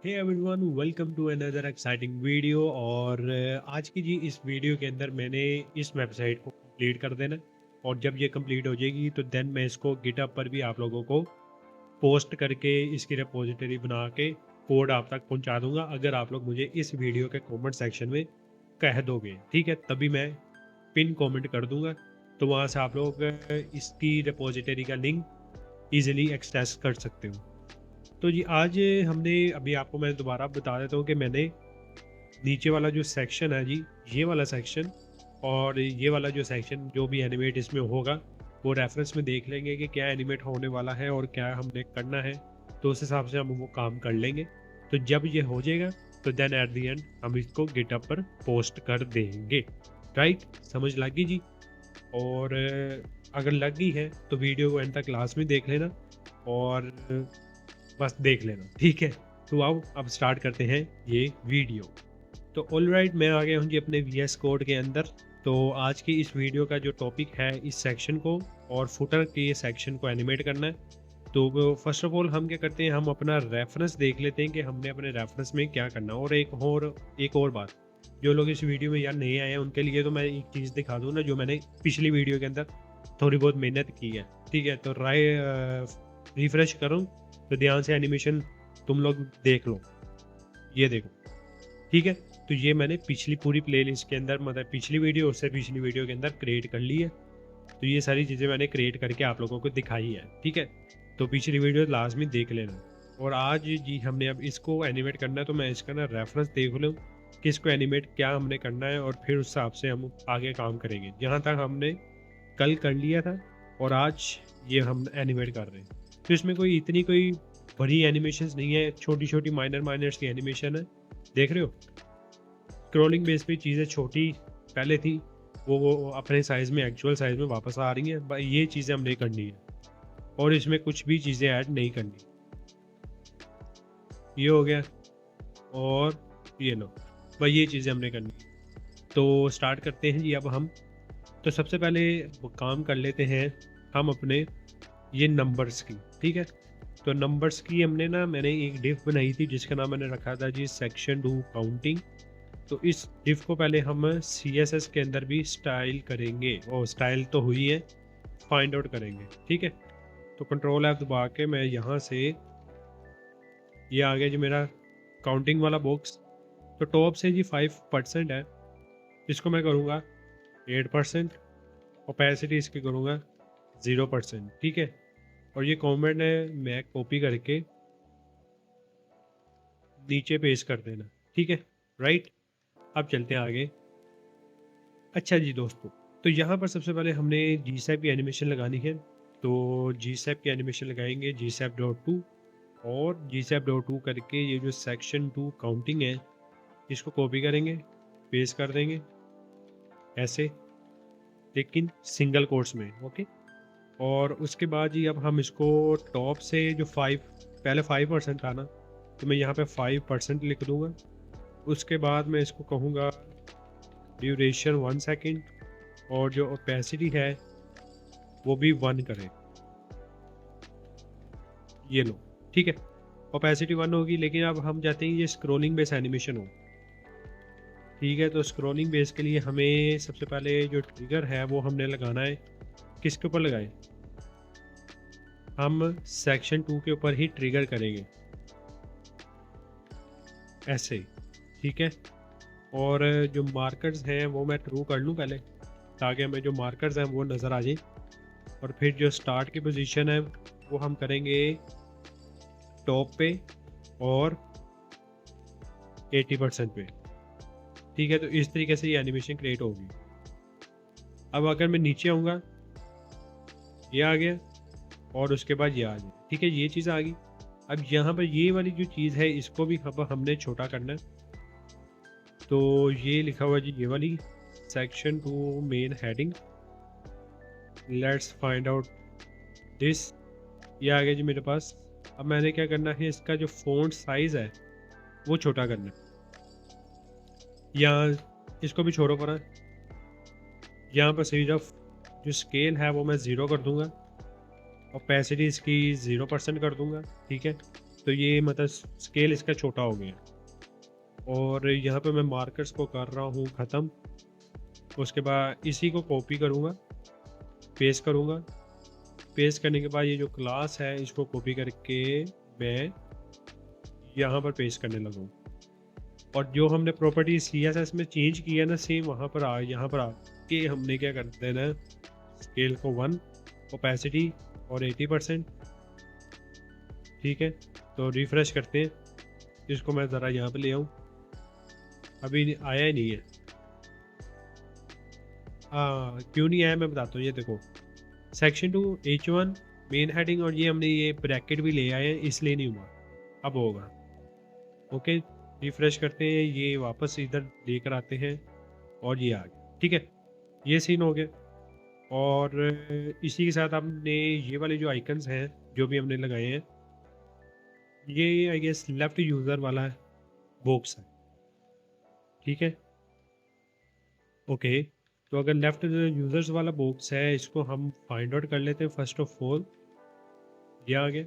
Hey everyone, welcome to another exciting video. और आज की जी इस वीडियो के अंदर मैंने इस वेबसाइट को कंप्लीट कर देना। और जब ये कंप्लीट हो जाएगी तो देन मैं इसको गिटहब पर भी आप लोगों को पोस्ट करके इसकी रिपोजिटरी बना के कोड आप तक पहुंचा दूंगा, अगर आप लोग मुझे इस वीडियो के कमेंट सेक्शन में कह दोगे। ठीक है, तभी मैं पिन कमेंट कर दूंगा, तो वहाँ से आप लोग इसकी रिपोजिटरी का लिंक ईजिली एक्सेस कर सकते हो। तो जी आज हमने अभी आपको मैं दोबारा बता देता हूँ कि मैंने नीचे वाला जो सेक्शन है जी, ये वाला सेक्शन और ये वाला जो सेक्शन जो भी एनिमेट इसमें होगा वो रेफरेंस में देख लेंगे कि क्या एनिमेट होने वाला है और क्या हमने करना है, तो उस हिसाब से हम वो काम कर लेंगे। तो जब ये हो जाएगा तो देन एट द एंड हम इसको गिटहब पर पोस्ट कर देंगे। राइट, समझ लगी जी? और अगर लग गई है तो वीडियो को एंड तक क्लास में देख लेना और बस देख लेना, ठीक है? तो आओ अब स्टार्ट करते हैं ये वीडियो। तो ऑलराइट, मैं आ गया हूँ जी अपने वीएस कोड के अंदर। तो आज की इस वीडियो का जो टॉपिक है, इस सेक्शन को और फुटर के सेक्शन को एनिमेट करना है। तो फर्स्ट ऑफ ऑल हम क्या करते हैं, हम अपना रेफरेंस देख लेते हैं कि हमने अपने रेफरेंस में क्या करना है। और एक और बात, जो लोग इस वीडियो में यार नहीं आए हैं उनके लिए तो मैं एक चीज़ दिखा दूँ ना, जो मैंने पिछली वीडियो के अंदर थोड़ी बहुत मेहनत की है। ठीक है, तो रिफ्रेश करूँ तो ध्यान से एनिमेशन तुम लोग देख लो, ये देखो। ठीक है, तो ये मैंने पिछली पूरी प्लेलिस्ट के अंदर, मतलब पिछली वीडियो उससे पिछली वीडियो के अंदर क्रिएट कर ली है। तो ये सारी चीज़ें मैंने क्रिएट करके आप लोगों को दिखाई है। ठीक है, तो पिछली वीडियो लास्ट में देख लेना। और आज जी हमने अब इसको एनिमेट करना है, तो मैं इसका ना रेफरेंस देख लूँ कि इसको एनिमेट क्या हमने करना है, और फिर उस हिसाब से हम आगे काम करेंगे। जहाँ तक हमने कल कर लिया था और आज ये हम एनिमेट कर रहे हैं। तो इसमें कोई बड़ी एनिमेशंस नहीं है, छोटी छोटी माइनर्स की एनिमेशन है। देख रहे हो, स्क्रॉलिंग बेस पे चीज़ें छोटी पहले थी, वो अपने साइज़ में, एक्चुअल साइज़ में वापस आ रही हैं। भाई ये चीज़ें हमने करनी है और इसमें कुछ भी चीज़ें ऐड नहीं करनी। ये हो गया, और ये लो, भाई ये चीज़ें हमने करनी है। तो स्टार्ट करते हैं जी अब हम। तो सबसे पहले वो काम कर लेते हैं हम अपने ये नंबर्स की। ठीक है, तो नंबर्स की हमने ना, मैंने एक डिव बनाई थी जिसका नाम मैंने रखा था जी सेक्शन 2 काउंटिंग। तो इस डिव को पहले हम CSS के अंदर भी स्टाइल करेंगे, और स्टाइल तो हुई है, फाइंड आउट करेंगे। ठीक है, तो कंट्रोल F दबा के मैं यहाँ से, ये आ गया जी मेरा काउंटिंग वाला बॉक्स। तो टॉप से जी 5% है, इसको मैं करूँगा 8%। ओपेसिटी इसकी करूँगा 0%। ठीक है, और ये कमेंट है मैं कॉपी करके नीचे पेस्ट कर देना। ठीक है, राइट। अब चलते हैं आगे। अच्छा जी दोस्तों, तो यहाँ पर सबसे पहले हमने जी सैप की एनिमेशन लगानी है। तो जी सैप की एनिमेशन लगाएंगे GSAP.2, और GSAP.2 करके ये जो सेक्शन 2 काउंटिंग है इसको कॉपी करेंगे, पेस्ट कर देंगे ऐसे, लेकिन सिंगल कोट्स में। ओके, और उसके बाद जी अब हम इसको टॉप से जो 5, पहले 5% था ना, तो मैं यहाँ पे 5% लिख दूंगा। उसके बाद मैं इसको कहूँगा ड्यूरेशन 1 सेकेंड, और जो ओपेसिटी है वो भी 1 करें। ये लो, ठीक है, ओपेसिटी 1 होगी। लेकिन अब हम चाहते हैं ये स्क्रोलिंग बेस एनिमेशन हो। ठीक है, तो स्क्रोलिंग बेस के लिए हमें सबसे पहले जो ट्रिगर है वो हमने लगाना है, किसके ऊपर लगाए, हम सेक्शन 2 के ऊपर ही ट्रिगर करेंगे ऐसे। ठीक है, और जो मार्कर्स हैं वो मैं ट्रू कर लूँ पहले, ताकि हमें जो मार्कर्स हैं वो नज़र आ जाए। और फिर जो स्टार्ट की पोजीशन है वो हम करेंगे टॉप पे और 80% पे। ठीक है, तो इस तरीके से ये एनिमेशन क्रिएट होगी। अब अगर मैं नीचे आऊँगा, ये आ गया, और उसके बाद ये आ गया। ठीक है, ये चीज़ आ गई। अब यहाँ पर ये वाली जो चीज़ है इसको भी अब हमने छोटा करना है। तो ये लिखा हुआ जी, ये वाली section 2 main heading, let's find out this, ये आ गया जी मेरे पास। अब मैंने क्या करना है, इसका जो फ़ॉन्ट साइज़ है वो छोटा करना है। यहाँ इसको भी छोड़ो पड़ा, यहाँ पर सिर्फ जो स्केल है वो मैं 0 कर दूंगा, ओपेसिटी इसकी 0% कर दूंगा। ठीक है, तो ये मतलब स्केल इसका छोटा हो गया। और यहाँ पे मैं मार्कर्स को कर रहा हूँ ख़त्म। उसके बाद इसी को कॉपी करूँगा, पेस्ट करूँगा। पेस्ट करने के बाद ये जो क्लास है इसको कॉपी करके मैं यहाँ पर पेस्ट करने लगूँ। और जो हमने प्रॉपर्टी CSS में चेंज किया ना, सेम वहाँ पर यहाँ पर आके हमने क्या कर देना है, स्केल को 1, ओपेसिटी और 80%। ठीक है, तो रिफ्रेश करते हैं। इसको मैं ज़रा यहाँ पे ले आऊँ, अभी आया ही नहीं है। क्यों नहीं आया मैं बताता हूँ। ये देखो सेक्शन 2 H1 मेन हेडिंग, और ये हमने ये ब्रैकेट भी ले आए हैं, इसलिए नहीं हुआ, अब होगा। ओके, रिफ्रेश करते हैं, ये वापस इधर लेकर आते हैं और ये आ गया। ठीक है, ये सीन हो गया। और इसी के साथ हमने ये वाले जो आइकन्स हैं जो भी हमने लगाए हैं, ये आई गेस लेफ्ट यूज़र वाला बॉक्स है। ठीक है, ओके। तो अगर लेफ्ट यूज़र्स वाला बॉक्स है, इसको हम फाइंड आउट कर लेते हैं फर्स्ट ऑफ ऑल। ये आ गया।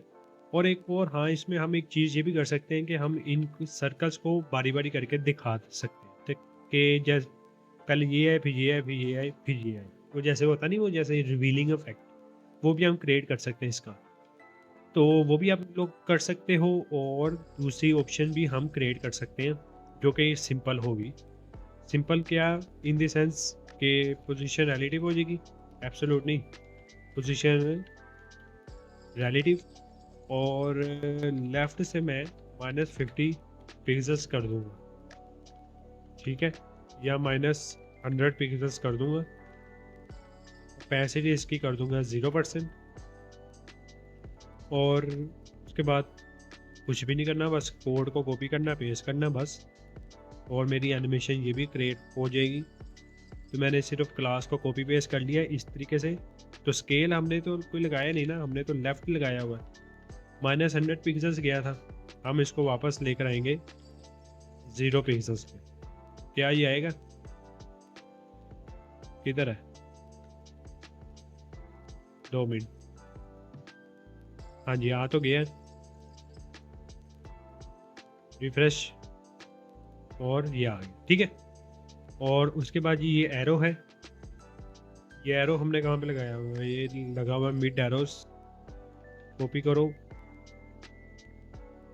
और एक और, हाँ, इसमें हम एक चीज़ ये भी कर सकते हैं कि हम इन सर्कल्स को बारी बारी करके दिखा सकते हैं। ठीक, कि जैसे पहले ये है, फिर ये है, फिर ये है, फिर ये है। वो जैसे होता नहीं, वो जैसे रिवीलिंग इफेक्ट, वो भी हम क्रिएट कर सकते हैं इसका। तो वो भी आप लोग कर सकते हो। और दूसरी ऑप्शन भी हम क्रिएट कर सकते हैं जो कि सिंपल होगी। सिंपल क्या, इन द सेंस कि पोजीशन रिलेटिव हो जाएगी, एब्सोल्यूट नहीं, पोजीशन रिलेटिव। और लेफ़्ट से मैं -50 पिक्सेल्स कर दूंगा। ठीक है, या -100 पिक्सेल्स कर दूंगा। ओपेसिटी इसकी कर दूंगा 0%। और उसके बाद कुछ भी नहीं करना, बस कोड को कॉपी करना, पेस्ट करना बस, और मेरी एनिमेशन ये भी क्रिएट हो जाएगी। तो मैंने सिर्फ क्लास को कॉपी पेस्ट कर लिया इस तरीके से। तो स्केल हमने तो कोई लगाया नहीं ना, हमने तो लेफ़्ट लगाया हुआ है। -100 पिक्सेल्स गया था, हम इसको वापस लेकर आएंगे 0 पिक्सेल्स पे। क्या ये आएगा? किधर है? 2 मिनट। हाँ जी, आ तो गया। रिफ्रेश, और ये आ गया। ठीक है, और उसके बाद ये एरो है। ये एरो हमने कहाँ पे लगाया हुआ है? ये लगा हुआ है मिड एरोस। कॉपी करो,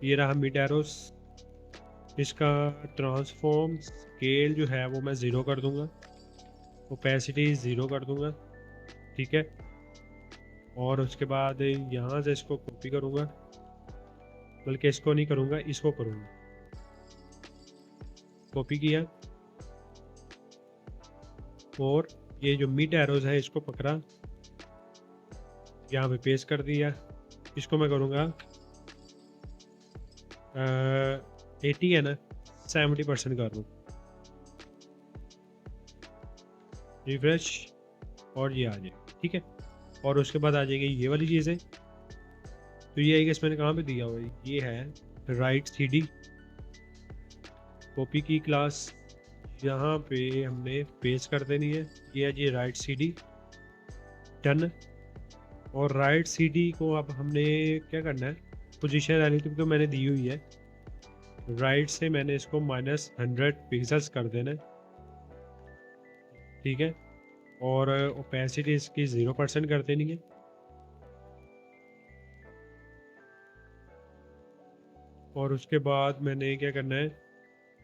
ये रहा मिड एरोस। इसका ट्रांसफॉर्म स्केल जो है वो मैं 0 कर दूंगा, ओपेसिटी 0 कर दूंगा। ठीक है, और उसके बाद यहाँ से इसको कॉपी करूँगा, बल्कि इसको नहीं करूँगा, इसको करूँगा। कॉपी किया, और ये जो मिड एरोज है इसको पकड़ा, यहाँ पे पेस्ट कर दिया। इसको मैं करूँगा 80 है ना, 70% कर दूँ। रिफ्रेश, और ये आ जाए। ठीक है, और उसके बाद आ जाएगी ये वाली चीज़ें। तो ये है, मैंने कहाँ पे दिया हुआ है? ये है राइट CD, कॉपी की क्लास यहाँ पे हमने पेस्ट कर देनी है। ये है जी राइट CD, डन। और राइट CD को अब हमने क्या करना है, पोजीशन रिलेटिव तो मैंने दी हुई है, राइट से मैंने इसको -100 पिक्सेल्स कर देना है। ठीक है, और ओपेसिटी इसकी 0% कर देनी है। और उसके बाद मैंने क्या करना है,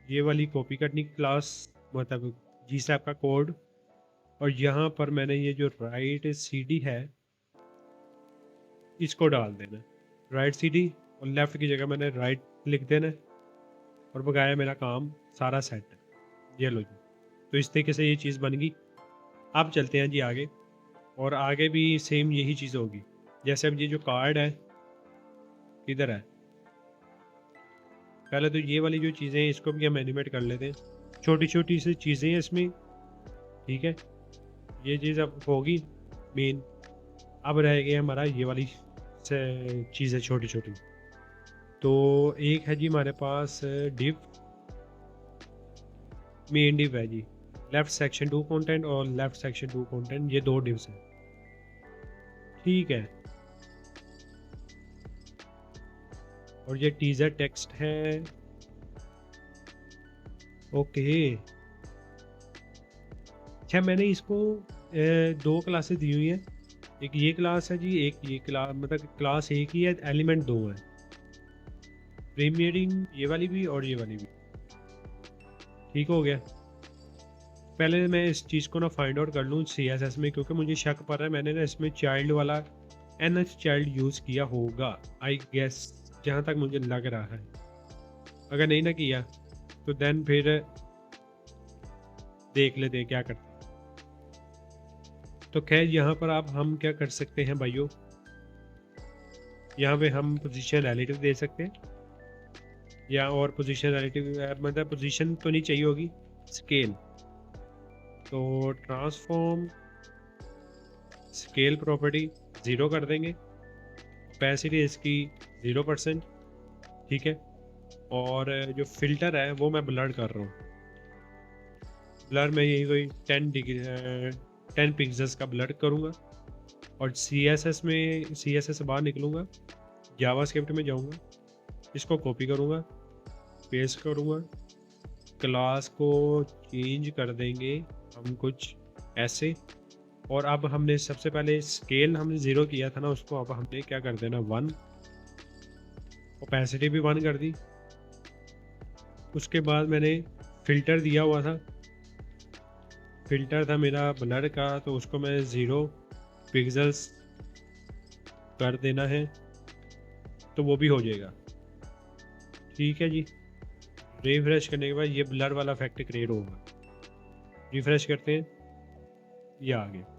ये वाली कॉपी करनी क्लास, मतलब GSAP का कोड, और यहाँ पर मैंने ये जो राइट CD है इसको डाल देना, राइट CD, और लेफ़्ट की जगह मैंने राइट लिख देना, और बकाया मेरा काम सारा सेट है। ये लो जी, तो इस तरीके से ये चीज़ बन गई। अब चलते हैं जी आगे, और आगे भी सेम यही चीज़ होगी। जैसे अब ये जो कार्ड है किधर है, पहले तो ये वाली जो चीज़ें हैं इसको भी हम एनिमेट कर लेते हैं। छोटी छोटी सी चीज़ें हैं इसमें। ठीक है, ये चीज़ अब होगी मेन। अब रह गया हमारा ये वाली चीज़ें छोटी छोटी। तो एक है जी हमारे पास डिव, मेन डिव है जी, लेफ्ट सेक्शन 2 कंटेंट और लेफ्ट सेक्शन 2 कंटेंट, ये 2 डिव्स हैं। ठीक है, और ये टीजर टेक्स्ट है। ओके, अच्छा मैंने इसको दो क्लासेस दी हुई हैं। एक ये क्लास है जी, एक ये क्लास, मतलब क्लास एक ही है, एलिमेंट दो है, प्रीमियरिंग ये वाली भी और ये वाली भी। ठीक हो गया। पहले मैं इस चीज़ को ना फाइंड आउट कर लूँ CSS में, क्योंकि मुझे शक पड़ रहा है मैंने ना इसमें चाइल्ड वाला NH चाइल्ड यूज़ किया होगा, आई गेस, जहाँ तक मुझे लग रहा है। अगर नहीं ना किया तो देन फिर देख लेते हैं क्या करते हैं। तो खैर यहाँ पर आप हम क्या कर सकते हैं भाइयों, यहाँ पे हम पोजीशन रिलेटिव दे सकते हैं, या और पोजीशन रिलेटिव मतलब पोजीशन तो नहीं चाहिए होगी, स्केल। तो ट्रांसफॉर्म स्केल प्रॉपर्टी 0 कर देंगे, ओपेसिटी इसकी 0%। ठीक है, और जो फिल्टर है वो मैं ब्लर कर रहा हूँ। ब्लर में यही कोई 10 पिक्सल्स का ब्लर करूँगा। और CSS में CSS से बाहर निकलूँगा, जावास्क्रिप्ट में जाऊँगा, इसको कॉपी करूँगा, पेस्ट करूँगा, क्लास को चेंज कर देंगे हम कुछ ऐसे। और अब हमने सबसे पहले स्केल हमने 0 किया था ना, उसको अब हमने क्या कर देना 1, ओपेसिटी भी 1 कर दी। उसके बाद मैंने फ़िल्टर दिया हुआ था, फ़िल्टर था मेरा ब्लर का, तो उसको मैं 0 पिक्सल्स कर देना है, तो वो भी हो जाएगा। ठीक है जी, रिफ्रेश करने के बाद ये ब्लर वाला इफेक्ट क्रिएट होगा। रिफ्रेश करते हैं, ये आ गया।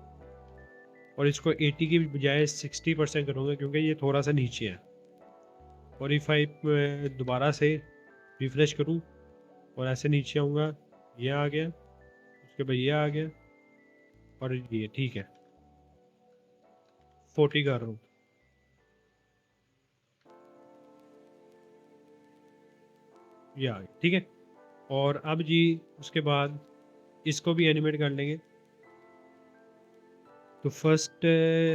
और इसको 80 की बजाय 60% करूँगा, क्योंकि ये थोड़ा सा नीचे है। और इफ़ आई दोबारा से रिफ्रेश करूँ और ऐसे नीचे आऊँगा, ये आ गया, उसके बाद ये आ गया, और ये ठीक है, 40 कर रहा हूँ, ये आ गया। ठीक है, और अब जी उसके बाद इसको भी एनिमेट कर लेंगे। तो फर्स्ट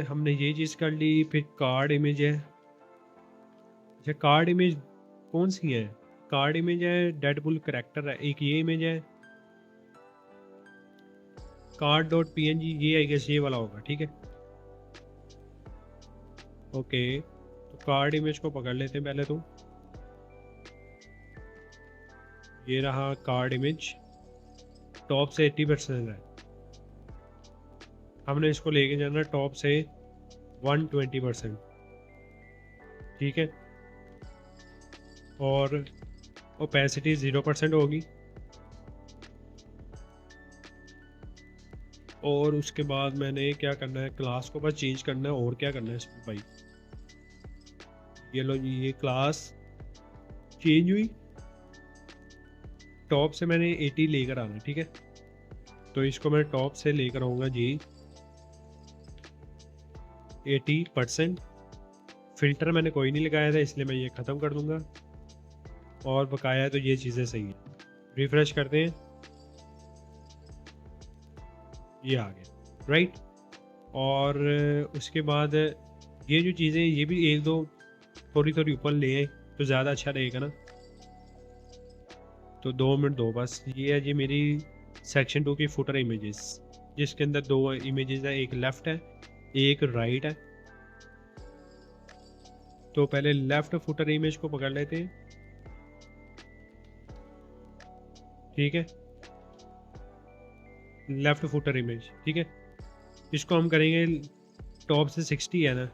हमने ये चीज़ कर ली, फिर कार्ड इमेज है। अच्छा, कार्ड इमेज कौन सी है? कार्ड इमेज है, डेडपुल करेक्टर है, एक ये इमेज है, card.png, ये आई गेस ये वाला होगा। ठीक है, ओके, तो कार्ड इमेज को पकड़ लेते हैं पहले। तो ये रहा कार्ड इमेज, टॉप से 80% है, हमने इसको लेके जाना टॉप से 120%। ठीक है, और ओपेसिटी 0% होगी। और उसके बाद मैंने क्या करना है, क्लास को बस चेंज करना है, और क्या करना है इसमें भाई। ये लो जी, ये क्लास चेंज हुई, टॉप से मैंने 80 लेकर आना है। ठीक है, तो इसको मैं टॉप से लेकर आऊँगा जी 80%। फ़िल्टर मैंने कोई नहीं लगाया था, इसलिए मैं ये ख़त्म कर दूँगा, और बकाया तो ये चीज़ें सही हैं। रिफ़्रेश करते हैं, ये आ गया, राइट। और उसके बाद ये जो चीज़ें, ये भी एक दो थोड़ी थोड़ी ऊपर ले आए तो ज़्यादा अच्छा रहेगा ना। तो 2 मिनट दो बस। ये है जी मेरी सेक्शन 2 की फुटर इमेजेस, जिसके अंदर 2 इमेजेस है, एक लेफ़्ट है, एक राइट है। तो पहले लेफ़्ट फुटर इमेज को पकड़ लेते हैं। ठीक है, लेफ़्ट फुटर इमेज। ठीक है, इसको हम करेंगे टॉप से 60 है ना,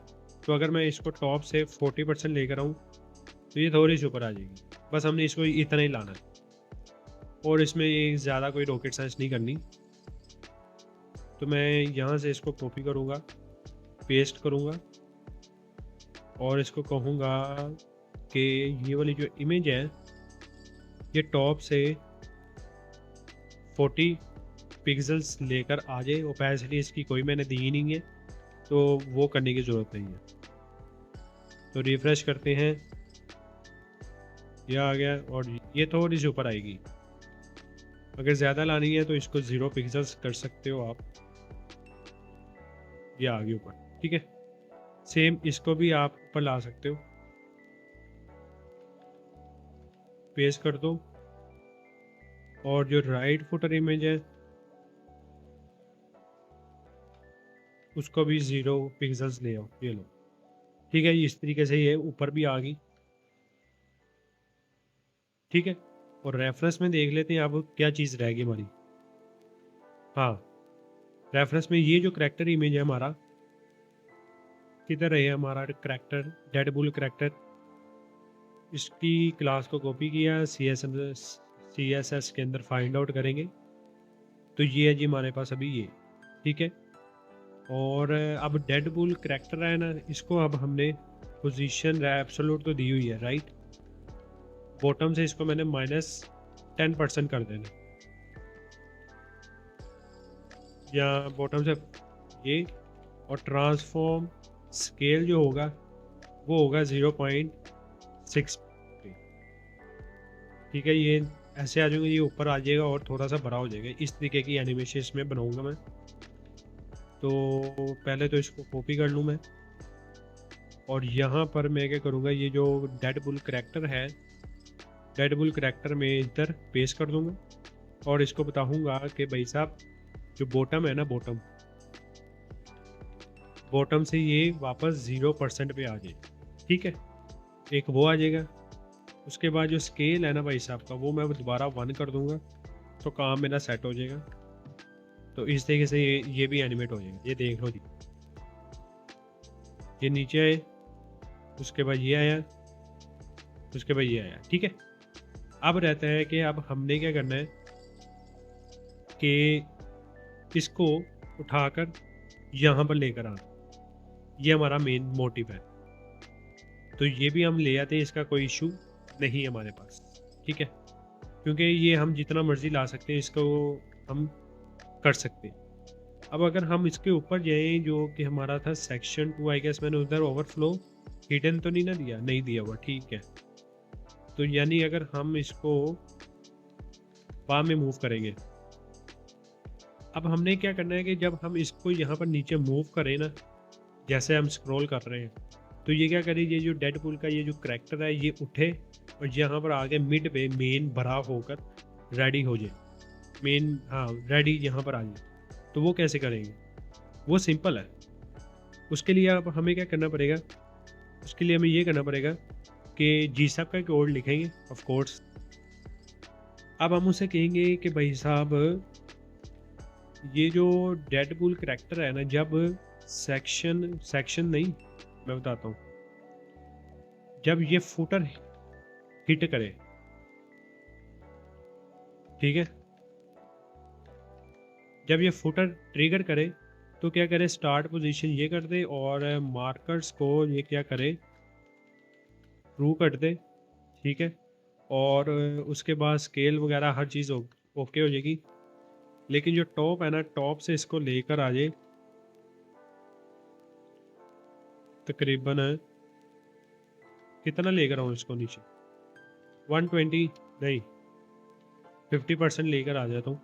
तो अगर मैं इसको टॉप से 40% लेकर आऊँ तो ये थोड़ी सी ऊपर आ जाएगी। बस हमने इसको इतना ही लाना है, और इसमें ये ज़्यादा कोई रॉकेट साइंस नहीं करनी। तो मैं यहाँ से इसको कॉपी करूँगा, पेस्ट करूँगा, और इसको कहूँगा कि ये वाली जो इमेज है ये टॉप से 40 पिक्सल्स लेकर आ जाए। ओपेसिटी इसकी कोई मैंने दी ही नहीं है, तो वो करने की ज़रूरत नहीं है। तो रिफ़्रेश करते हैं, यह आ गया, और ये थोड़ी सी ऊपर आएगी। अगर ज़्यादा लानी है तो इसको 0 पिक्सल्स कर सकते हो आप, ये आ गई ऊपर। ठीक है, सेम इसको भी आप ऊपर ला सकते हो। पेस्ट कर दो, और जो राइट फुटर इमेज है उसको भी 0 पिक्सल्स ले आओ। ये लो, ठीक है, इस तरीके से ये ऊपर भी आ गई। ठीक है, और रेफरेंस में देख लेते हैं अब क्या चीज़ रह गई हमारी। हाँ, रेफरेंस में ये जो करैक्टर इमेज है हमारा, किधर है हमारा करैक्टर, डेडबुल करैक्टर, इसकी क्लास को कॉपी किया, सी एस एस के अंदर फाइंड आउट करेंगे, तो ये है जी हमारे पास अभी ये। ठीक है, और अब डेडबुल करैक्टर है ना, इसको अब हमने पोजीशन एब्सोल्यूट तो दी हुई है, राइट। बॉटम से इसको मैंने -10% कर देना, या बॉटम से ये, और ट्रांसफॉर्म स्केल जो होगा वो होगा 0.6। ठीक है, ये ऐसे आ जाएंगे, ये ऊपर आ जाएगा और थोड़ा सा बड़ा हो जाएगा। इस तरीके की एनिमेशन इसमें बनाऊंगा मैं। तो पहले तो इसको कॉपी कर लूँ मैं, और यहाँ पर मैं क्या करूँगा, ये जो डेडबुल करैक्टर है, डेडबुल करैक्टर में इधर पेस्ट कर दूँगा, और इसको बताऊँगा कि भाई साहब जो बॉटम है ना, बॉटम से ये वापस 0% पे आ जाए। ठीक है, एक वो आ जाएगा। उसके बाद जो स्केल है ना भाई साहब का, वो मैं दोबारा 1 कर दूंगा, तो काम मेरा सेट हो जाएगा। तो इस तरीके से ये भी एनिमेट हो जाएगा। ये देख लो जी, ये नीचे आए, उसके बाद ये आया, उसके बाद ये आया। ठीक है, अब रहता है कि अब हमने क्या करना है कि इसको उठाकर यहाँ पर लेकर आना, ये हमारा मेन मोटिव है। तो ये भी हम ले आते हैं, इसका कोई इशू नहीं है हमारे पास। ठीक है, क्योंकि ये हम जितना मर्जी ला सकते हैं, इसको हम कर सकते हैं। अब अगर हम इसके ऊपर जाएं, जो कि हमारा था सेक्शन 2, आई गेस मैंने उधर ओवरफ्लो हिडन तो नहीं ना दिया, नहीं दिया हुआ। ठीक है, तो यानी अगर हम इसको बाम में मूव करेंगे, अब हमने क्या करना है कि जब हम इसको यहाँ पर नीचे मूव करें ना, जैसे हम स्क्रॉल कर रहे हैं, तो ये क्या करें, ये जो डेडपुल का ये जो करैक्टर है ये उठे और यहाँ पर आगे मिड पे मेन भरा होकर रेडी हो जाए, मेन, हाँ रेडी यहाँ पर आ जाए। तो वो कैसे करेंगे, वो सिंपल है। उसके लिए अब हमें क्या करना पड़ेगा, उसके लिए हमें ये करना पड़ेगा कि जी साहब का कोड लिखेंगे ऑफ कोर्स। अब हम उसे कहेंगे कि भाई साहब ये जो डेडपुल करैक्टर है ना, जब सेक्शन नहीं, मैं बताता हूँ, जब ये फुटर हिट करे, ठीक है, जब ये फुटर ट्रिगर करे तो क्या करे, स्टार्ट पोजीशन ये कर दे, और मार्कर्स को ये क्या करे, ट्रू कर दे। ठीक है, और उसके बाद स्केल वगैरह हर चीज़ ओके हो जाएगी। लेकिन जो टॉप है ना, टॉप से इसको लेकर आ जाए तकरीबन, कितना लेकर आऊँ इसको नीचे, 120 नहीं 50% लेकर आ जाता हूँ,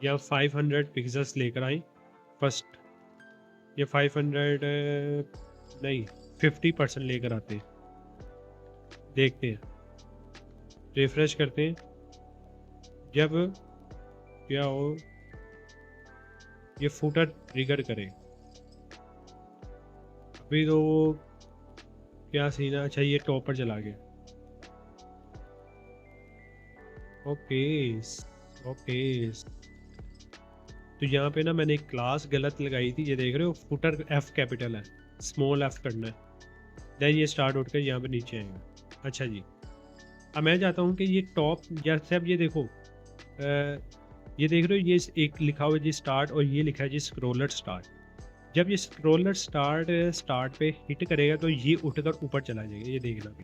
या 500 पिक्सल्स लेकर आए फर्स्ट, ये 500 नहीं 50% लेकर आते हैं। देखते हैं, रिफ्रेश करते हैं, जब क्या हो, ये फुटर ट्रिगर करे। अभी तो क्या सीन है, अच्छा ये टॉप पर चला गया। ओके ओके, तो यहाँ पे ना मैंने एक क्लास गलत लगाई थी, ये देख रहे हो, फुटर एफ कैपिटल है, स्मॉल एफ करना है, देन ये स्टार्ट उठकर यहाँ पे नीचे आएगा। अच्छा जी, अब मैं चाहता हूँ कि ये टॉप, जैसे अब ये देखो, ये देख रहे हो, ये एक लिखा हुआ है जी स्टार्ट, और ये लिखा है जी स्क्रोलर स्टार्ट। जब ये स्क्रोलर स्टार्ट पे हिट करेगा तो ये उठकर ऊपर चला जाएगा, ये देखना भी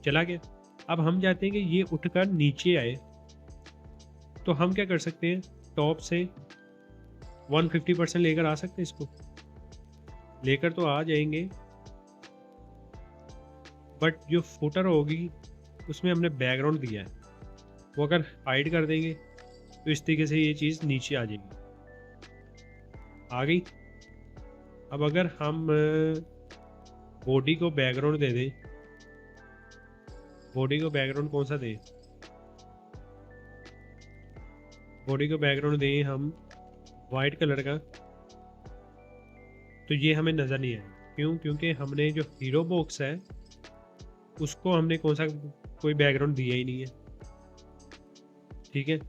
चला गया। अब हम चाहते हैं कि ये उठकर नीचे आए, तो हम क्या कर सकते हैं, टॉप से 150% लेकर आ सकते हैं, इसको लेकर तो आ जाएंगे, बट जो फुटर होगी उसमें हमने बैकग्राउंड दिया है, वो अगर हाइड कर देंगे तो इस तरीके से ये चीज़ नीचे आ जाएगी, आ गई। अब अगर हम बॉडी को बैकग्राउंड दे दें, बॉडी को बैकग्राउंड कौन सा दें? बॉडी को बैकग्राउंड दें हम वाइट कलर का, तो ये हमें नज़र नहीं आएगा। क्यों? क्योंकि हमने जो हीरो बॉक्स है उसको हमने कौन सा कोई बैकग्राउंड दिया ही नहीं है, ठीक है।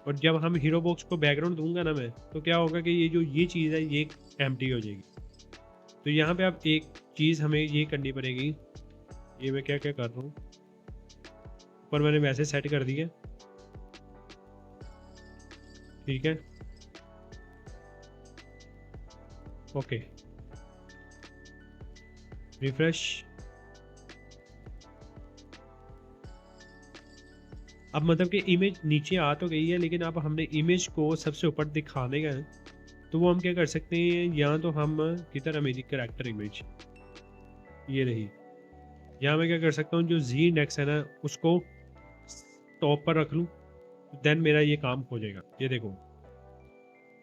और जब हम हीरो बॉक्स को बैकग्राउंड दूंगा ना मैं, तो क्या होगा कि ये चीज़ है ये एम्प्टी हो जाएगी। तो यहाँ पे आप एक चीज़ हमें ये करनी पड़ेगी, ये मैं क्या क्या कर रहा हूँ, ऊपर मैंने वैसे सेट कर दिया, ठीक है, ओके, रिफ्रेश। अब मतलब कि इमेज नीचे आ तो गई है, लेकिन अब हमने इमेज को सबसे ऊपर दिखाने का है, तो वो हम क्या कर सकते हैं, या तो हम किधर है मेरी करेक्टर इमेज, ये रही, यहाँ मैं क्या कर सकता हूँ, जो जी इंडेक्स है ना उसको टॉप पर रख लूँ, देन मेरा ये काम हो जाएगा। ये देखो,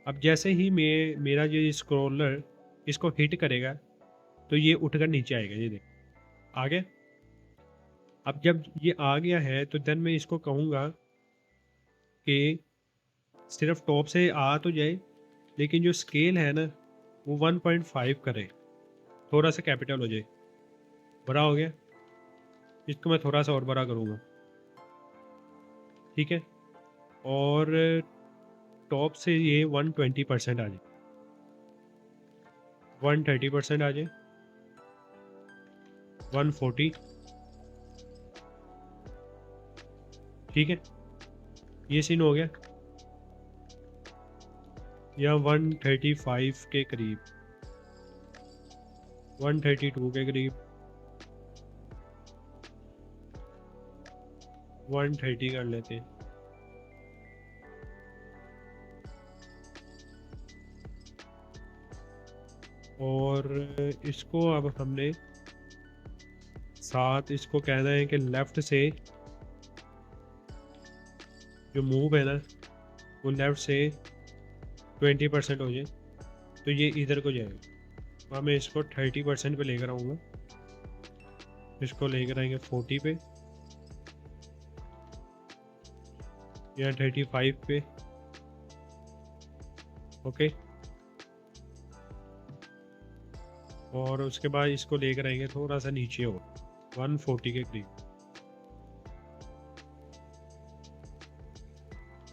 अब जैसे ही मेरा जो स्क्रॉलर इसको हिट करेगा तो ये उठकर नीचे आएगा, ये देखो आ गया। अब जब ये आ गया है तो देन मैं इसको कहूँगा कि सिर्फ टॉप से आ तो जाए, लेकिन जो स्केल है ना वो 1.5 करे, थोड़ा सा कैपिटल हो जाए। बड़ा हो गया, इसको मैं थोड़ा सा और बड़ा करूँगा, ठीक है। और टॉप से ये 120% आ जाए, 130% आ जाए, 140, ठीक है, ये सीन हो गया। या 135 के करीब, 132 के करीब, 130 कर लेते हैं। और इसको अब हमने साथ इसको कहना है कि लेफ़्ट से जो मूव है ना वो लेफ़्ट से 20% हो जाए, तो ये इधर को जाएगा। अब मैं इसको 30% पे लेकर आऊँगा, इसको लेकर आएंगे 40 पे या 35 पे, ओके। और उसके बाद इसको लेकर आएंगे थोड़ा सा नीचे हो, 140 के करीब,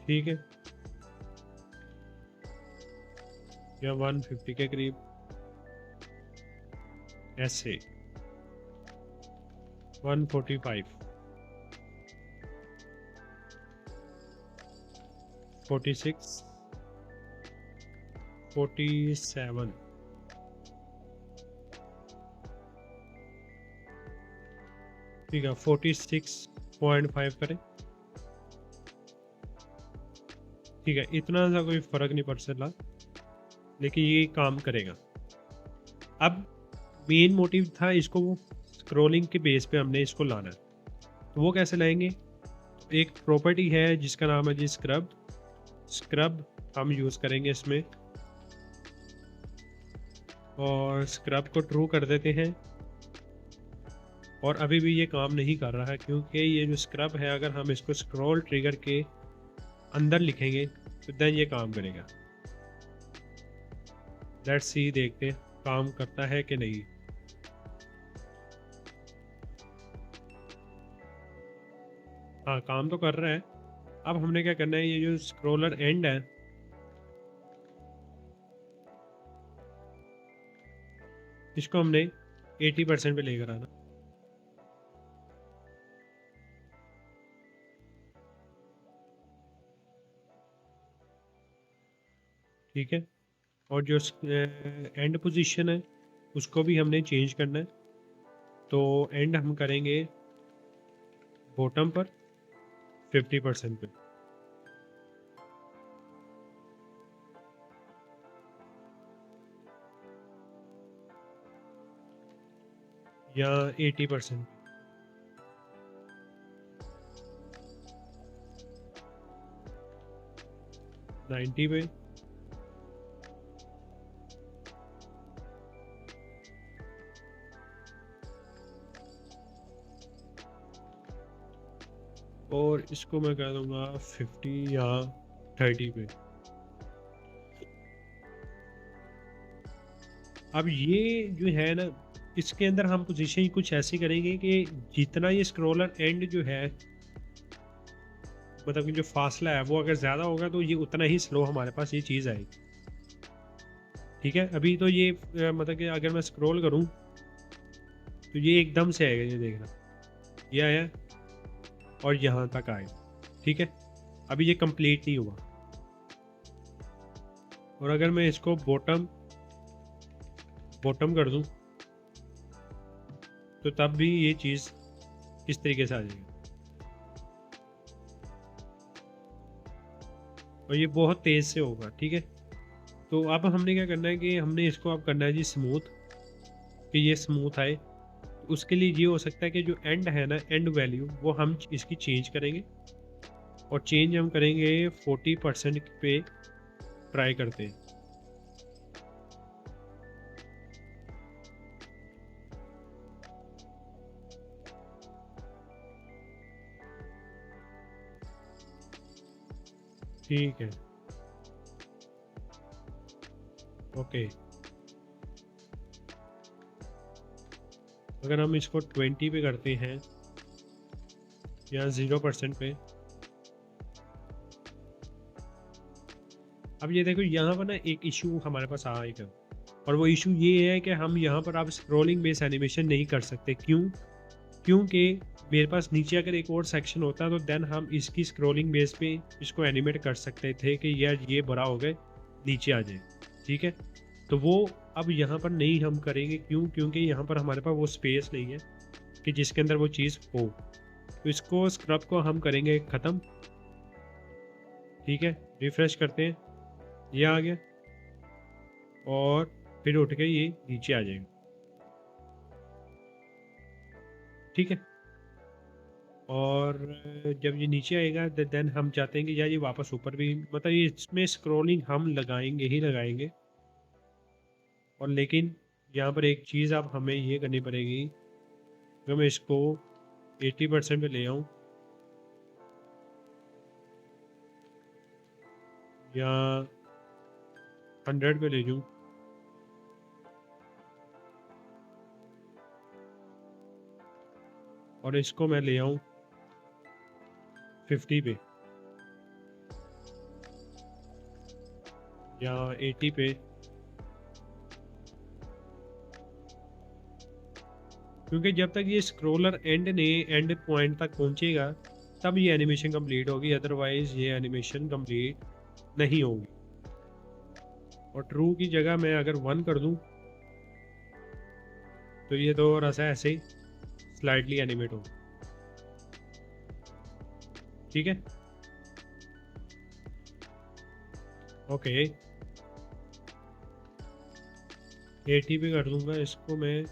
ठीक है, या 150 के करीब, ऐसे 145, 46, 47, ठीक है, 46.5 करें, ठीक है। इतना सा कोई फ़र्क नहीं पड़ सकता, लेकिन ये काम करेगा। अब मेन मोटिव था इसको स्क्रॉलिंग के बेस पे हमने इसको लाना है, तो वो कैसे लाएंगे? एक प्रॉपर्टी है जिसका नाम है जी स्क्रब। स्क्रब हम यूज़ करेंगे इसमें, और स्क्रब को ट्रू कर देते हैं। और अभी भी ये काम नहीं कर रहा है, क्योंकि ये जो स्क्रब है अगर हम इसको स्क्रॉल ट्रिगर के अंदर लिखेंगे तो देन ये काम करेगा। लेट्स सी, देखते हैं काम करता है कि नहीं। हाँ, काम तो कर रहा है। अब हमने क्या करना है, ये जो स्क्रॉलर एंड है इसको हमने 80% पे लेकर आना, ठीक है। और जो एंड पोजीशन है उसको भी हमने चेंज करना है, तो एंड हम करेंगे बॉटम पर 50% पे, या 80%, 90 पे, और इसको मैं कर दूंगा 50 या 30 पे। अब ये जो है ना, इसके अंदर हम पोजीशन कुछ ऐसी करेंगे कि जितना ये स्क्रॉलर एंड जो है, मतलब कि जो फासला है वो अगर ज़्यादा होगा तो ये उतना ही स्लो हमारे पास ये चीज़ आएगी। ठीक है, अभी तो ये मतलब कि अगर मैं स्क्रॉल करूँ तो ये एकदम से आएगा, ये देखना, ये आया और यहाँ तक आएगा। ठीक है, अभी ये कंप्लीट नहीं हुआ। और अगर मैं इसको बॉटम बॉटम कर दूं तो तब भी ये चीज़ इस तरीके से आ जाएगी। और ये बहुत तेज़ से होगा। ठीक है, तो अब हमने क्या करना है कि हमने इसको अब करना है जी स्मूथ, कि ये स्मूथ आए। उसके लिए ये हो सकता है कि जो एंड है ना, एंड वैल्यू वो हम इसकी चेंज करेंगे, और चेंज हम करेंगे 40% पे ट्राई करते हैं। ठीक है, ओके। अगर हम इसको 20 पे करते हैं या 0% पे, अब ये देखो यहाँ पर ना एक इशू हमारे पास आएगा, और वो इशू ये है कि हम यहाँ पर अब स्क्रॉलिंग बेस एनिमेशन नहीं कर सकते। क्यों? क्योंकि मेरे पास नीचे अगर एक और सेक्शन होता तो देन हम इसकी स्क्रॉलिंग बेस पे इसको एनिमेट कर सकते थे कि यार ये बड़ा हो गए, नीचे आ जाए। ठीक है, तो वो अब यहाँ पर नहीं हम करेंगे। क्यों? क्योंकि यहाँ पर हमारे पास वो स्पेस नहीं है कि जिसके अंदर वो चीज़ हो। तो इसको स्क्रब को हम करेंगे ख़त्म। ठीक है, रिफ्रेश करते हैं, ये आ गया, और फिर उठ के ये नीचे आ जाएगा। ठीक है, और जब ये नीचे आएगा देन हम चाहते हैं कि यार ये वापस ऊपर भी, मतलब ये इसमें स्क्रॉलिंग हम लगाएंगे ही लगाएंगे। और लेकिन यहाँ पर एक चीज़ अब हमें ये करनी पड़ेगी, अगर मैं इसको 80% पे ले आऊँ या 100 पे ले जाऊँ, और इसको मैं ले आऊँ 50 पे या 80 पे, क्योंकि जब तक ये स्क्रॉलर एंड पॉइंट तक पहुंचेगा तब ये एनिमेशन कंप्लीट होगी, अदरवाइज ये एनिमेशन कंप्लीट नहीं होगी। और ट्रू की जगह मैं अगर 1 कर दूं तो ये थोड़ा सा ऐसे ही स्लाइडली एनिमेट होगा। ठीक है, ओके। 80 पे कर दूंगा इसको मैं,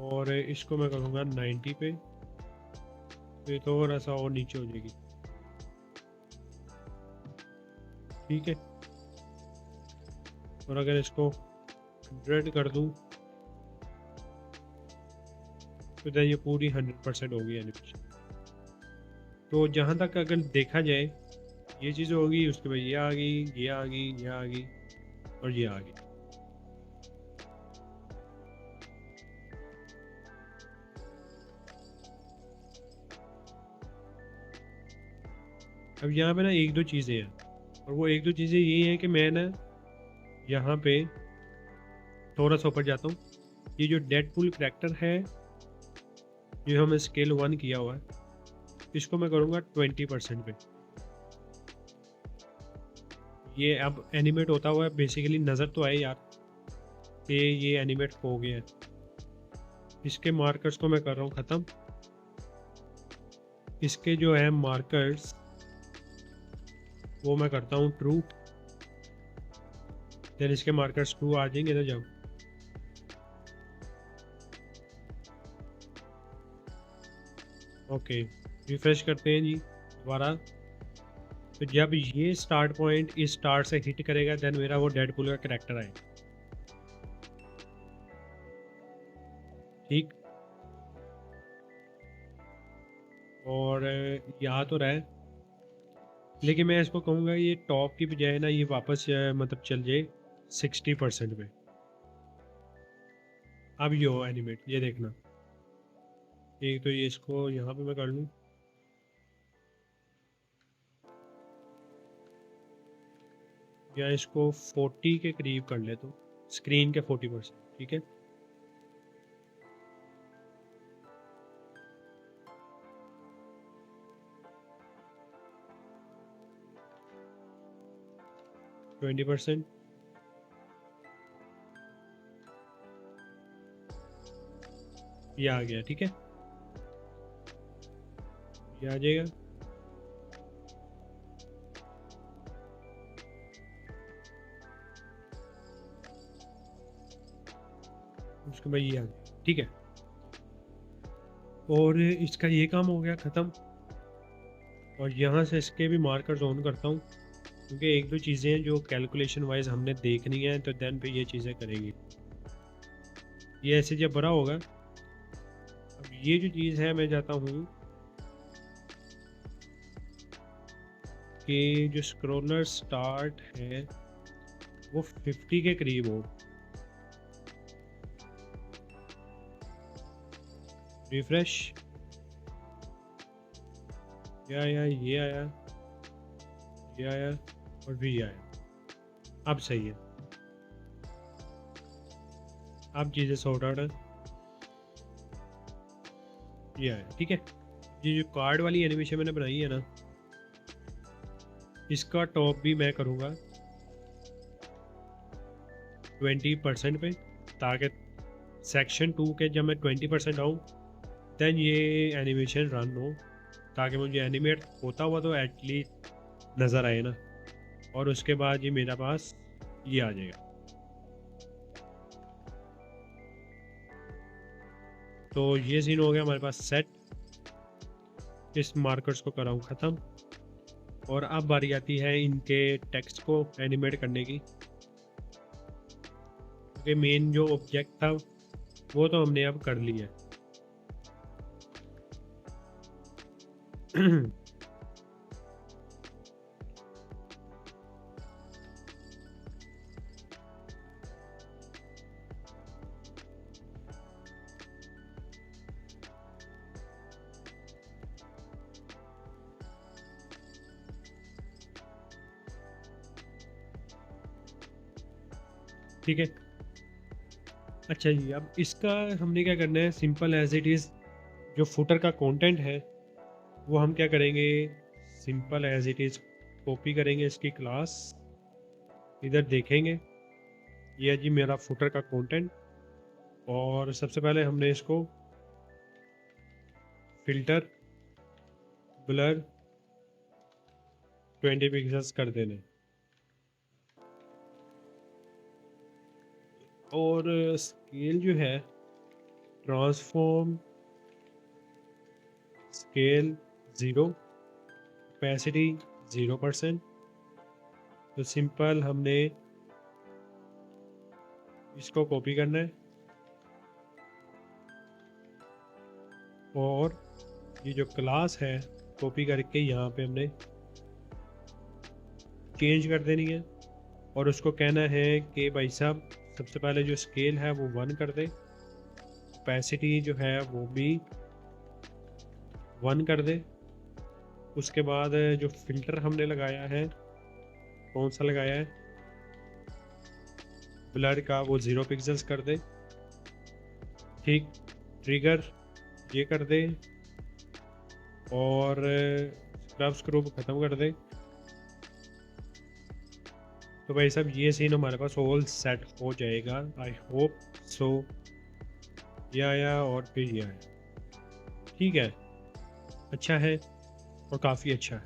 और इसको मैं करूँगा 90 पे, तो ये थोड़ा सा और नीचे हो जाएगी। ठीक है, और अगर इसको 100 कर दूं तो then ये पूरी 100% होगी एनिमेशन। तो जहाँ तक अगर देखा जाए ये चीज़ होगी, उसके बाद ये आ गई, ये आ गई, ये आ गई, और ये आ गई। अब यहाँ पे ना एक दो चीज़ें हैं, और वो एक दो चीज़ें ये हैं कि मैं ना यहाँ पे थोड़ा सा ऊपर जाता हूँ। ये जो डेडपूल करैक्टर है, जो हमने स्केल 1 किया हुआ है, इसको मैं करूँगा 20% पे। ये अब एनिमेट होता हुआ बेसिकली नज़र तो आए यार कि ये एनिमेट हो गया है। इसके मार्कर्स को मैं कर रहा हूँ ख़त्म। इसके जो है मार्कर्स वो मैं करता हूँ ट्रू, देन इसके मार्कर्स ट्रू आ जाएंगे ना जब, ओके। रिफ्रेश करते हैं जी दोबारा, तो जब ये स्टार्ट पॉइंट इस स्टार से हिट करेगा देन मेरा वो डेडपूल का करेक्टर आएगा। ठीक, और यहाँ तो रहा है, लेकिन मैं इसको कहूँगा ये टॉप की बजाय ना ये वापस मतलब चल जाए 60% पे। अब ये हो एनिमेट, ये देखना। एक तो ये इसको यहाँ पे मैं कर लूँ, या इसको 40 के करीब कर ले, तो स्क्रीन के 40%। ठीक है, %20 ये आ गया। ठीक है, ये आ जाएगा। उसके बाद ये आ गया। ठीक है, और इसका ये काम हो गया ख़त्म। और यहाँ से इसके भी मार्कर्स ऑन करता हूँ, क्योंकि एक दो चीज़ें हैं जो कैलकुलेशन वाइज हमने देखनी है, तो देन पे ये चीज़ें करेंगी। ये ऐसे जब बड़ा होगा, अब ये जो चीज़ है मैं चाहता हूँ कि जो स्क्रॉलर स्टार्ट है वो 50 के करीब हो। रिफ्रेश, ये आया, ये आया, ये आया और भी ये आया। अब सही है, अब चीज़ें सॉर्ट आउट है। ये आया। ठीक है, ये जो कार्ड वाली एनिमेशन मैंने बनाई है ना, इसका टॉप भी मैं करूँगा 20% पे, ताकि सेक्शन 2 के जब मैं 20% आऊँ देन ये एनिमेशन रन हो, ताकि मुझे एनिमेट होता हुआ तो एटलीस्ट नज़र आए ना। और उसके बाद ये मेरे पास ये आ जाएगा। तो ये सीन हो गया हमारे पास सेट। इस मार्कर्स को कराऊँ ख़त्म, और अब बारी आती है इनके टेक्स्ट को एनिमेट करने की, क्योंकि मेन जो ऑब्जेक्ट था वो तो हमने अब कर लिया है। ठीक है, अच्छा जी, अब इसका हमने क्या करना है, सिंपल एज इट इज़ जो फुटर का कंटेंट है वो हम क्या करेंगे, simple as it is copy करेंगे इसकी क्लास, इधर देखेंगे ये है जी मेरा फुटर का कंटेंट। और सबसे पहले हमने इसको फिल्टर ब्लर 20 पिक्सल्स कर देने, और स्केल जो है ट्रांसफॉर्म स्केल 0, कैपेसिटी 0%। तो सिंपल हमने इसको कॉपी करना है, और ये जो क्लास है कॉपी करके यहाँ पे हमने चेंज कर देनी है, और उसको कहना है कि भाई साहब सबसे पहले जो स्केल है वो 1 कर दे, कैपेसिटी जो है वो भी 1 कर दे। उसके बाद जो फिल्टर हमने लगाया है, कौन सा लगाया है, ब्लर का, वो 0 पिक्सल्स कर दे। ठीक, ट्रिगर ये कर दे, और स्क्रब स्क्रू ख़त्म कर दे। तो भाई साहब ये सीन हमारे पास ऑल सेट हो जाएगा, आई होप सो। ये आया और फिर ये आया। ठीक है, अच्छा है और काफ़ी अच्छा है।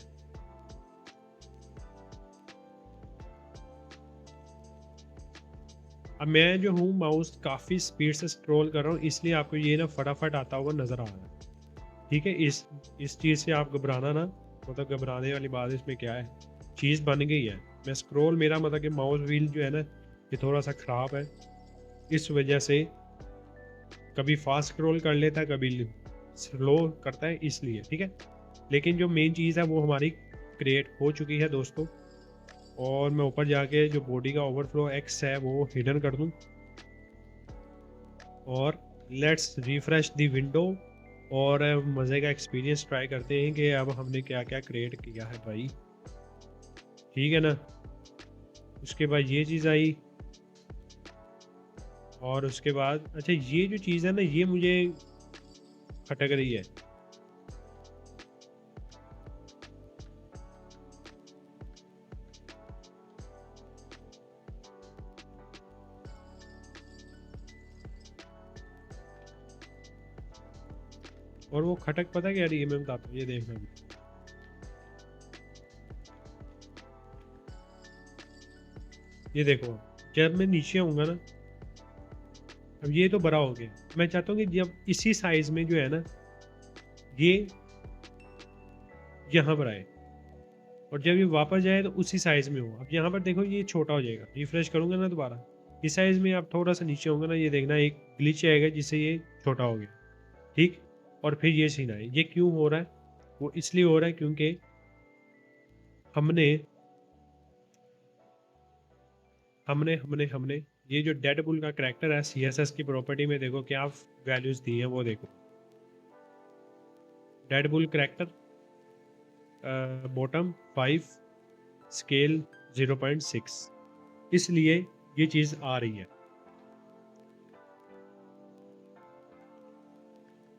अब मैं जो हूँ माउस काफ़ी स्पीड से स्क्रॉल कर रहा हूँ, इसलिए आपको ये ना फटाफट आता हुआ नज़र आ रहा है। ठीक है, इस चीज़ से आप घबराना ना, मतलब घबराने वाली बात इसमें क्या है। चीज़ बन गई है। मैं स्क्रॉल, मेरा मतलब कि माउस व्हील जो है ना ये थोड़ा सा ख़राब है, इस वजह से कभी फास्ट स्क्रॉल कर लेता है, कभी स्लो करता है, इसलिए ठीक है। लेकिन जो मेन चीज़ है वो हमारी क्रिएट हो चुकी है दोस्तों। और मैं ऊपर जाके जो बॉडी का ओवरफ्लो एक्स है वो हिडन कर दूं, और लेट्स रिफ्रेश दी विंडो, और मज़े का एक्सपीरियंस ट्राई करते हैं कि अब हमने क्या क्या क्रिएट किया है भाई। ठीक है ना। उसके बाद ये चीज़ आई, और उसके बाद अच्छा ये जो चीज़ है ना ये मुझे खटक रही है। और वो खटक पता क्या रही है, मैं बताता हूँ, ये देखना। ये देखो, जब मैं नीचे आऊँगा ना, अब ये तो बड़ा हो गया, मैं चाहता हूँ कि जब इसी साइज में जो है ना ये यहाँ पर आए, और जब ये वापस जाए तो उसी साइज में हो। अब यहाँ पर देखो ये छोटा हो जाएगा, रिफ्रेश करूंगा ना दोबारा, इस साइज में आप थोड़ा सा नीचे होगा ना, ये देखना एक ग्लिच आएगा जिससे ये छोटा हो गया। ठीक। और फिर ये सीन आए, ये क्यों हो रहा है? वो इसलिए हो रहा है क्योंकि हमने हमने हमने हमने ये जो डेड बुल का करेक्टर है, CSS की प्रॉपर्टी में देखो क्या वैल्यूज दी हैं, वो देखो। Dead bull character bottom 5, scale 0.6, इसलिए ये चीज़ आ रही है।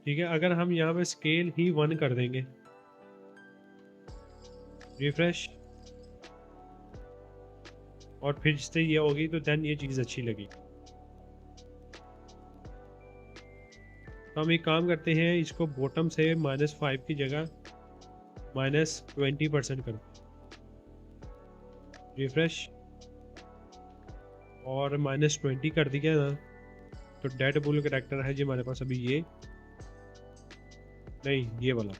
ठीक है, अगर हम यहाँ पे स्केल ही 1 कर देंगे, रिफ्रेश, और फिर से ये होगी, तो देन ये चीज़ अच्छी लगी। तो हम एक काम करते हैं, इसको बॉटम से -5 की जगह -20% कर, रिफ्रेश, और -20 कर दिया ना, तो डेड बुल करेक्टर है जी हमारे पास अभी ये नहीं, ये वाला।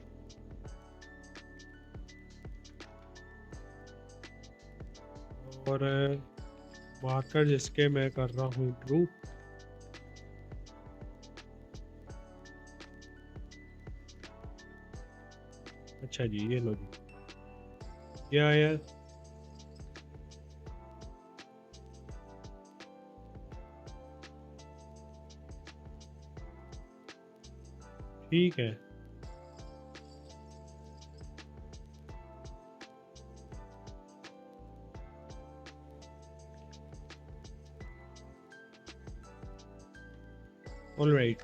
और मार्कर जिसके मैं कर रहा हूँ ट्रू। अच्छा जी, ये लो जी, ये आया। ठीक है, ऑलराइट।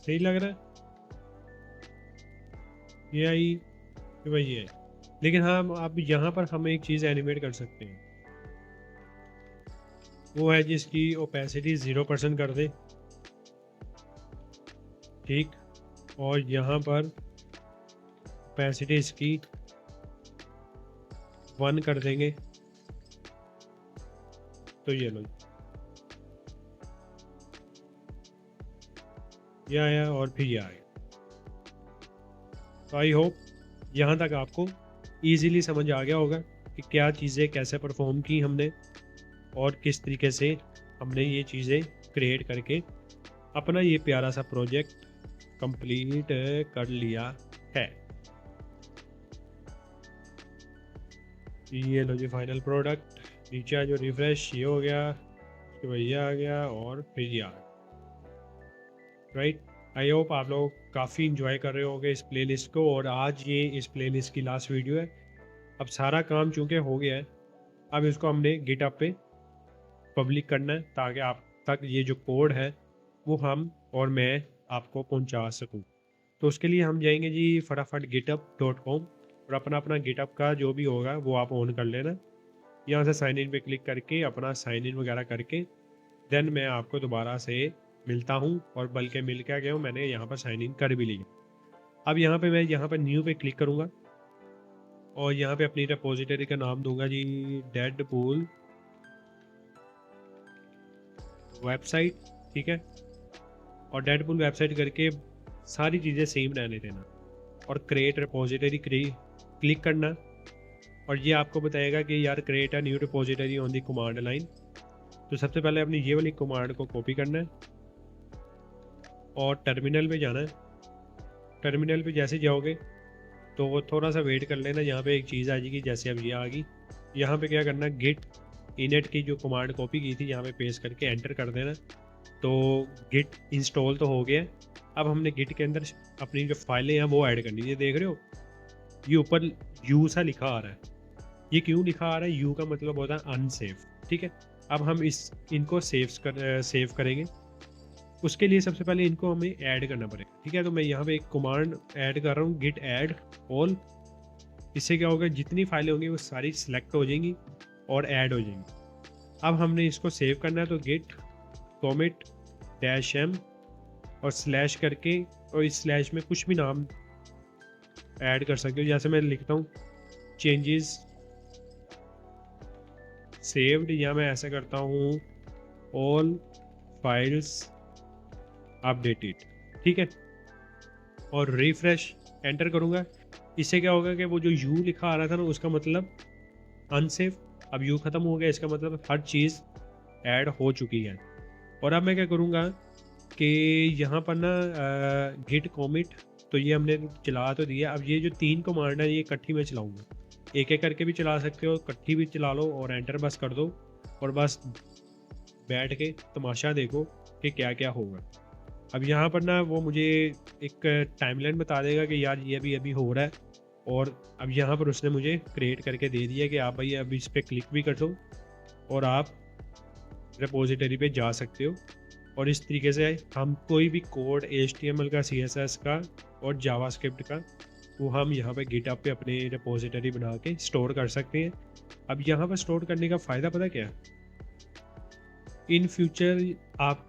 सही लग रहा है, ये आई, ये भाई ये है। लेकिन हाँ, अब यहाँ पर हम एक चीज़ एनिमेट कर सकते हैं, वो है जिसकी ओपेसिटी 0% कर दे। ठीक। और यहाँ पर ओपेसिटी इसकी 1 कर देंगे, तो ये लो, ये आया और फिर ये आया। तो आई होप यहाँ तक आपको इजीली समझ आ गया होगा कि क्या चीज़ें कैसे परफॉर्म की हमने, और किस तरीके से हमने ये चीज़ें क्रिएट करके अपना ये प्यारा सा प्रोजेक्ट कंप्लीट कर लिया है। ये लो जी फाइनल प्रोडक्ट, नीचे जो रिफ्रेश ये हो गया, उसके बाद ये आ गया, और फिर ये आ गया। राइट। आई होप आप लोग काफ़ी इंजॉय कर रहे होंगे इस प्लेलिस्ट को, और आज ये इस प्लेलिस्ट की लास्ट वीडियो है। अब सारा काम चूँकि हो गया है, अब इसको हमने गिटहब पे पब्लिक करना है, ताकि आप तक ये जो कोड है वो हम और मैं आपको पहुंचा सकूं। तो उसके लिए हम जाएंगे जी फटाफट github.com, और अपना अपना गिटहब का जो भी होगा वो आप ऑन कर लेना। यहाँ से साइन इन पे क्लिक करके अपना साइन इन वगैरह करके देन मैं आपको दोबारा से मिलता हूँ, और बल्कि मिल के गया हूँ, मैंने यहाँ पर साइन इन कर भी लिया। अब यहाँ पे मैं यहाँ पर न्यू पे क्लिक करूँगा, और यहाँ पे अपनी रिपोजिटरी का नाम दूंगा जी डेड पूल वेबसाइट, ठीक है, और डेडपुल वेबसाइट करके सारी चीज़ें सेम रहने देना और क्रिएट रिपोजिटरी क्लिक करना और ये आपको बताएगा कि यार create a new repository on the command line. तो सबसे पहले अपनी ये वाली कमांड को कॉपी करना है और टर्मिनल पे जाना है। टर्मिनल पे जैसे जाओगे तो थोड़ा सा वेट कर लेना, यहाँ पे एक चीज़ आ जाएगी, जैसे अब ये आ गई। यहाँ पे क्या करना, गिट इनेट की जो कमांड कॉपी की थी यहाँ पे पेस्ट करके एंटर कर देना। तो गिट इंस्टॉल तो हो गया। अब हमने गिट के अंदर अपनी जो फाइलें हैं वो ऐड करनी है। ये देख रहे हो, ये ऊपर यू सा लिखा आ रहा है। ये क्यों लिखा आ रहा है? यू का मतलब होता है अनसेफ, ठीक है। अब हम इनको सेव करेंगे। उसके लिए सबसे पहले इनको हमें ऐड करना पड़ेगा, ठीक है। तो मैं यहाँ पे एक कमांड ऐड कर रहा हूँ, गिट ऐड ऑल। इससे क्या होगा, जितनी फाइलें होंगी वो सारी सिलेक्ट हो जाएंगी और ऐड हो जाएंगी। अब हमने इसको सेव करना है, तो गिट कॉमिट -m और स्लैश करके, और इस स्लैश में कुछ भी नाम ऐड कर सकते हो। जैसे मैं लिखता हूँ चेंजेस सेव्ड, या मैं ऐसा करता हूँ ऑल फाइल्स अपडेटेड, ठीक है, और रिफ्रेश एंटर करूँगा। इससे क्या होगा कि वो जो यू लिखा आ रहा था ना, उसका मतलब अनसेफ, अब यू ख़त्म हो गया, इसका मतलब हर चीज़ ऐड हो चुकी है। और अब मैं क्या करूँगा कि यहाँ पर ना गिट कॉमिट, तो ये हमने चला तो दिया। अब ये जो 3 कमांड है ये इकट्ठी में चलाऊँगा, एक एक करके भी चला सकते हो, इकट्ठी भी चला लो और एंटर बस कर दो और बस बैठ के तमाशा देखो कि क्या क्या होगा। अब यहाँ पर ना वो मुझे एक टाइमलाइन बता देगा कि यार ये अभी अभी हो रहा है। और अब यहाँ पर उसने मुझे क्रिएट करके दे दिया कि आप भाई अभी इस पर क्लिक भी कर दो और आप रिपोजिटरी पे जा सकते हो। और इस तरीके से हम कोई भी कोड HTML का, CSS का और जावास्क्रिप्ट का वो हम यहाँ पे गिटहब पे अपने रिपोजिटरी बना के स्टोर कर सकते हैं। अब यहाँ पर स्टोर करने का फ़ायदा पता क्या है? इन फ्यूचर आप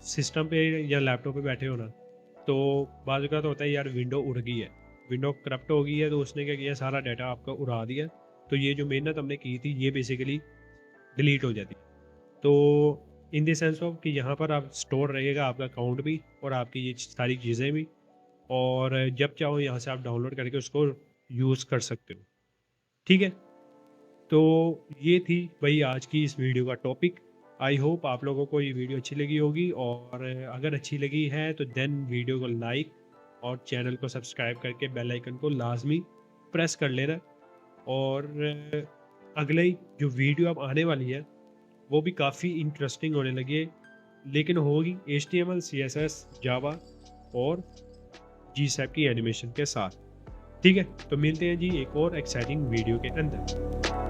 सिस्टम पे या लैपटॉप पे बैठे हो ना, तो बाज़ का तो होता है यार विंडो उड़ गई है, विंडो करप्ट हो गई है, तो उसने क्या किया, सारा डाटा आपका उड़ा दिया। तो ये जो मेहनत हमने की थी ये बेसिकली डिलीट हो जाती। तो इन द सेंस ऑफ कि यहाँ पर आप स्टोर रहेगा आपका अकाउंट भी और आपकी ये सारी चीज़ें भी, और जब चाहो यहाँ से आप डाउनलोड करके उसको यूज़ कर सकते हो, ठीक है। तो ये थी भाई आज की इस वीडियो का टॉपिक। आई होप आप लोगों को ये वीडियो अच्छी लगी होगी, और अगर अच्छी लगी है तो देन वीडियो को लाइक और चैनल को सब्सक्राइब करके बेल आइकन को लाजमी प्रेस कर लेना। और अगले जो वीडियो अब आने वाली है वो भी काफ़ी इंटरेस्टिंग होने लगी है, लेकिन होगी HTML, CSS, जावा और GSAP की एनिमेशन के साथ, ठीक है। तो मिलते हैं जी एक और एक्साइटिंग वीडियो के अंदर।